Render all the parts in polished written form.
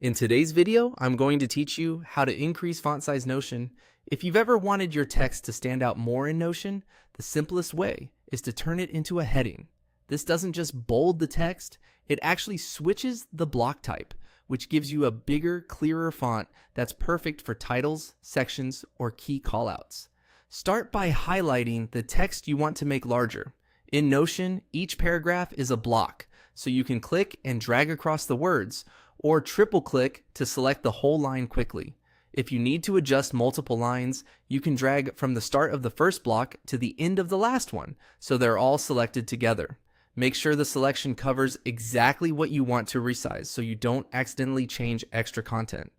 In today's video, I'm going to teach you how to increase font size Notion. If you've ever wanted your text to stand out more in Notion, the simplest way is to turn it into a heading. This doesn't just bold the text, it actually switches the block type, which gives you a bigger, clearer font that's perfect for titles, sections, or key callouts. Start by highlighting the text you want to make larger. In Notion, each paragraph is a block, so you can click and drag across the words, or triple click to select the whole line quickly. If you need to adjust multiple lines, you can drag from the start of the first block to the end of the last one, so they're all selected together. Make sure the selection covers exactly what you want to resize so you don't accidentally change extra content.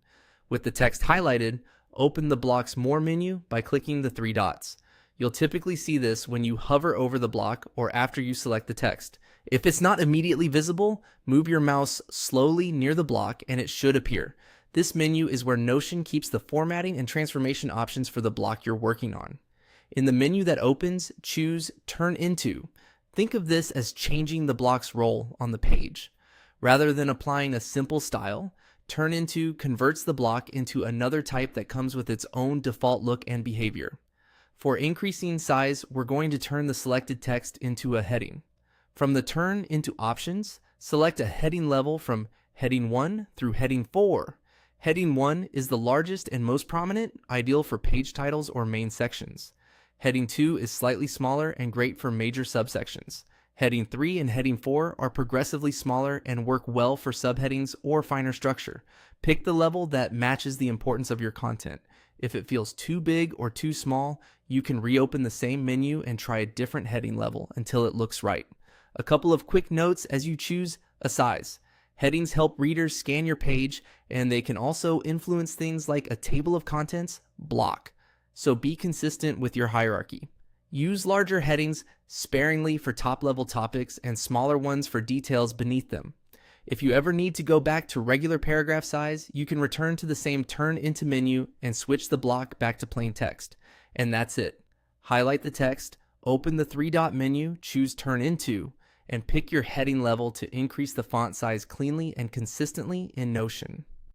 With the text highlighted, open the Block's More menu by clicking the three dots. You'll typically see this when you hover over the block or after you select the text. If it's not immediately visible, move your mouse slowly near the block and it should appear. This menu is where Notion keeps the formatting and transformation options for the block you're working on. In the menu that opens, choose Turn Into. Think of this as changing the block's role on the page. Rather than applying a simple style, Turn Into converts the block into another type that comes with its own default look and behavior. For increasing size, we're going to turn the selected text into a heading. From the Turn Into options, select a heading level from Heading 1 through Heading 4. Heading 1 is the largest and most prominent, ideal for page titles or main sections. Heading 2 is slightly smaller and great for major subsections. Heading 3 and Heading 4 are progressively smaller and work well for subheadings or finer structure. Pick the level that matches the importance of your content. If it feels too big or too small, you can reopen the same menu and try a different heading level until it looks right. A couple of quick notes as you choose a size. Headings help readers scan your page, and they can also influence things like a table of contents block. So be consistent with your hierarchy. Use larger headings sparingly for top-level topics and smaller ones for details beneath them. If you ever need to go back to regular paragraph size, you can return to the same Turn Into menu and switch the block back to plain text. And that's it. Highlight the text, open the three-dot menu, choose Turn Into, and pick your heading level to increase the font size cleanly and consistently in Notion.